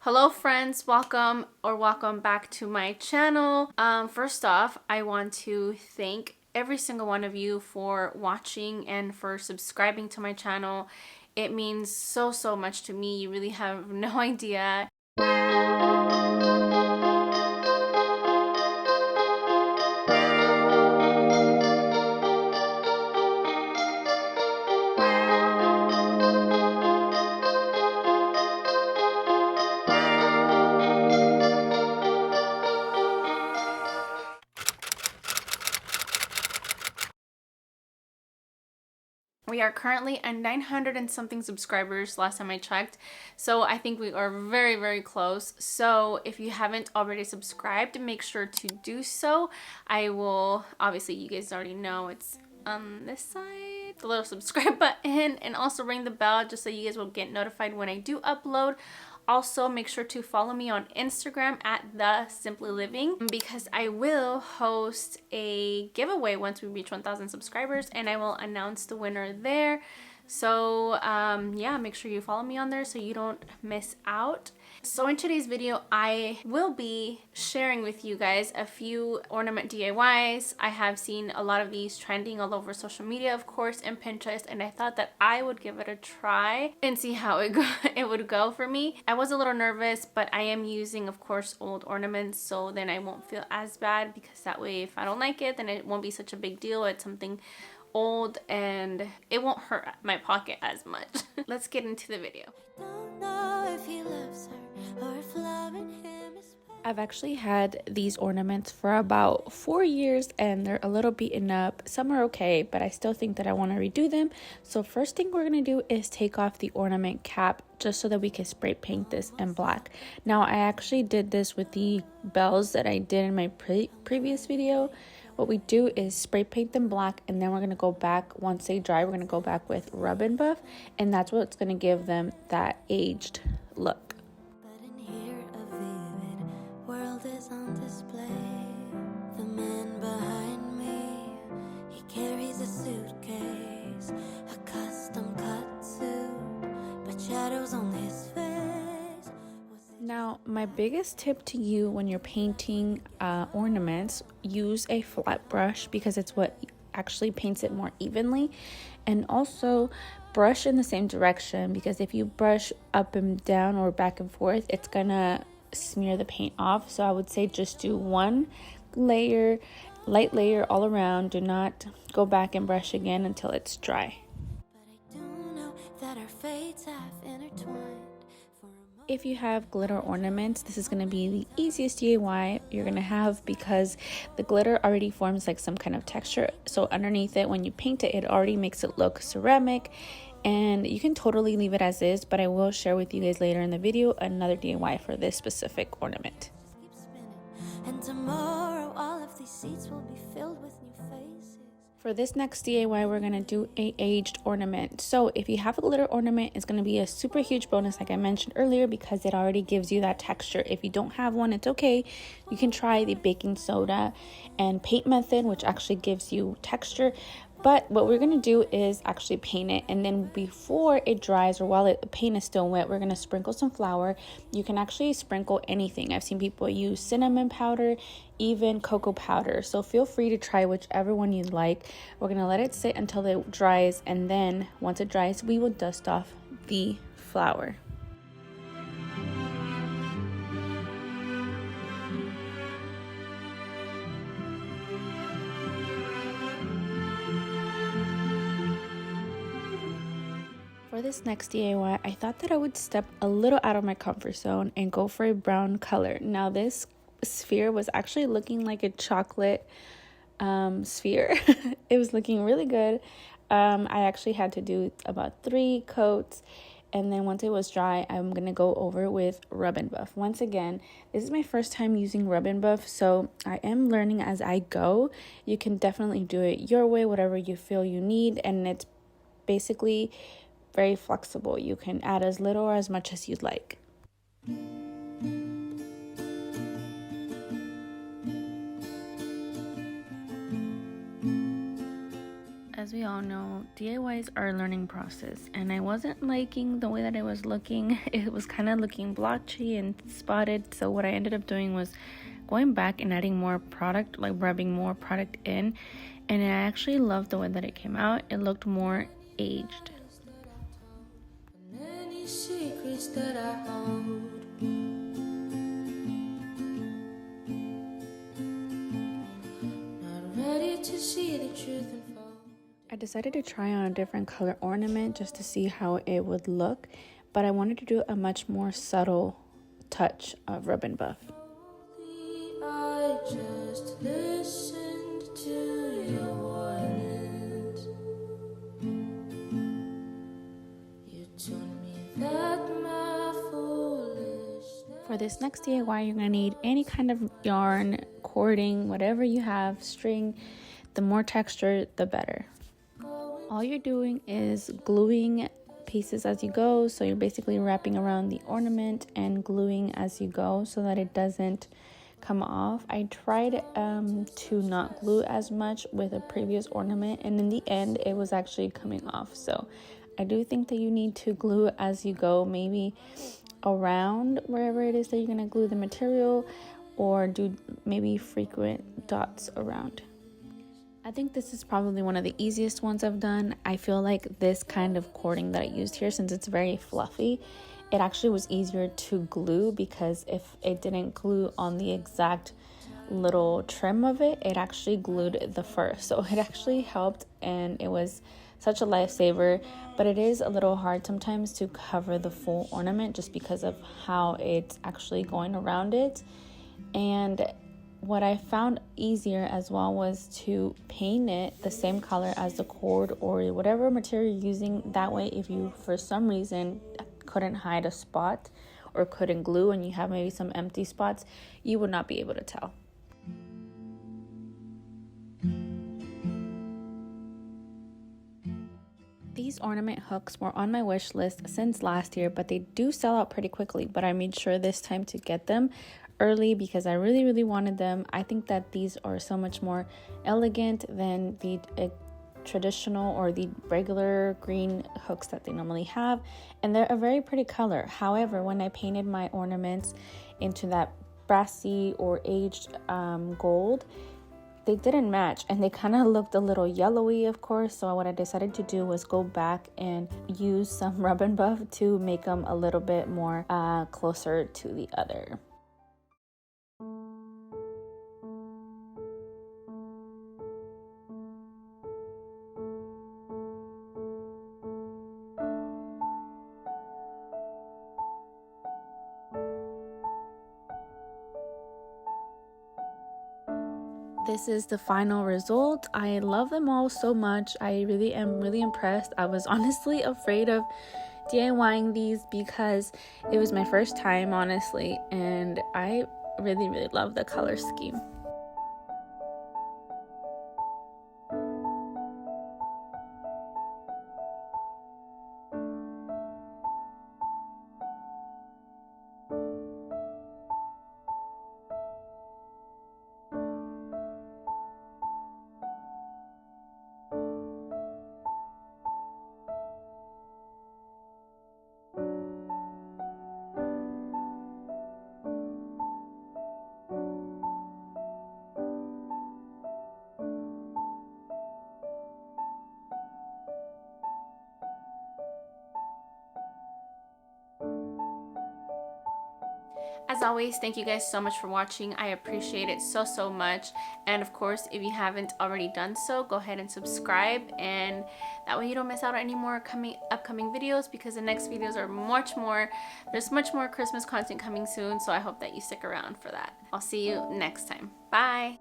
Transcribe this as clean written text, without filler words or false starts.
Hello friends, welcome back to my channel. First off, I want to thank every single one of you for watching and for subscribing to my channel. It means so much to me. You really have no idea. We are currently at 900 and something subscribers last time I checked. So I think we are very close. So if you haven't already subscribed, make sure to do so. I will, obviously you guys already know it's on this side, the little subscribe button, and also ring the bell just so you guys will get notified when I do upload. Also, make sure to follow me on Instagram at The Simply Living because I will host a giveaway once we reach 1,000 subscribers and I will announce the winner there. So yeah, make sure you follow me on there so you don't miss out. So in today's video, I will be sharing with you guys a few ornament DIYs. I have seen a lot of these trending all over social media, of course, and Pinterest, and I thought that I would give it a try and see how it would go for me. I was a little nervous, but I am using, of course, old ornaments, so then I won't feel as bad because that way if I don't like it, then it won't be such a big deal. It's something old and it won't hurt my pocket as much. Let's get into the video. I've actually had these ornaments for about 4 years and they're a little beaten up. Some are okay, but I still think that I want to redo them. So first thing we're going to do is take off the ornament cap just so that we can spray paint this in black. Now I actually did this with the bells that I did in my previous video. What we do is spray paint them black, and then we're going to go back, once they dry, we're going to go back with rub and buff, and that's what's going to give them that aged look. But in here a vivid world is on display. The man behind me, he carries a suitcase, a custom cut suit, but shadows on his face. Now, my biggest tip to you when you're painting ornaments, use a flat brush because it's what actually paints it more evenly. And also brush in the same direction because if you brush up and down or back and forth, it's gonna smear the paint off. So I would say just do one layer, light layer all around. Do not go back and brush again until it's dry. But I do know that our fates have intertwined. If you have glitter ornaments, this is going to be the easiest DIY you're going to have because the glitter already forms like some kind of texture. So underneath it, when you paint it, it already makes it look ceramic. And you can totally leave it as is, but I will share with you guys later in the video another DIY for this specific ornament. Keep spinning, and tomorrow all of these seats will be filled with new faces. For this next DIY, we're going to do a aged ornament. So if you have a glitter ornament, it's going to be a super huge bonus like I mentioned earlier because it already gives you that texture. If you don't have one, it's okay. You can try the baking soda and paint method, which actually gives you texture. But what we're going to do is actually paint it, and then before it dries or while the paint is still wet, we're going to sprinkle some flour. You can actually sprinkle anything. I've seen people use cinnamon powder, even cocoa powder. So feel free to try whichever one you like. We're going to let it sit until it dries, and then once it dries, we will dust off the flour. For this next DIY, I thought that I would step a little out of my comfort zone and go for a brown color. Now this sphere was actually looking like a chocolate sphere. It was looking really good. I actually had to do about 3 coats, and then once it was dry, I'm gonna go over with rub and buff. Once again, this is my first time using rub and buff, so I am learning as I go. You can definitely do it your way, whatever you feel you need, and it's basically very flexible. You can add as little or as much as you'd like. As As we all know, DIYs are a learning process, and I wasn't liking the way that it was looking. It was kind of looking blotchy and spotted, so what I ended up doing was going back and adding more product, like rubbing more product in, and I actually loved the way that it came out. It looked more aged. Any secrets that I hold, not ready to see the truth unfold. I decided to try on a different color ornament just to see how it would look, but I wanted to do a much more subtle touch of rub and buff. I just listened to your warnings. You told me that my foolishness. For this next DIY, you're going to need any kind of yarn, cording, whatever you have, string. The more texture, the better. All you're doing is gluing pieces as you go, so you're basically wrapping around the ornament and gluing as you go so that it doesn't come off. I tried to not glue as much with a previous ornament, and in the end it was actually coming off. So I do think that you need to glue as you go, maybe around wherever it is that you're going to glue the material, or do maybe frequent dots around. I think this is probably one of the easiest ones I've done. I feel like this kind of cording that I used here, since it's very fluffy, it actually was easier to glue, because if it didn't glue on the exact little trim of it, it actually glued the fur. So it actually helped, and it was such a lifesaver. But it is a little hard sometimes to cover the full ornament just because of how it's actually going around it. And what I found easier as well was to paint it the same color as the cord or whatever material you're using. That way, if you for some reason couldn't hide a spot or couldn't glue and you have maybe some empty spots, you would not be able to tell. These ornament hooks were on my wish list since last year, but they do sell out pretty quickly. But I made sure this time to get them early because I really wanted them. I think that these are so much more elegant than the traditional or the regular green hooks that they normally have, and they're a very pretty color. However, when I painted my ornaments into that brassy or aged gold, they didn't match, and they kind of looked a little yellowy, of course. So what I decided to do was go back and use some rub and buff to make them a little bit more closer to the other. This is the final result. I love them all so much. I really am really impressed. I was honestly afraid of DIYing these because it was my first time, honestly, and I really love the color scheme. As always, thank you guys so much for watching. I appreciate it so much. And of course, if you haven't already done so, go ahead and subscribe, and that way you don't miss out on any more upcoming videos, because the next videos are there's much more Christmas content coming soon. So I hope that you stick around for that. I'll see you next time. Bye.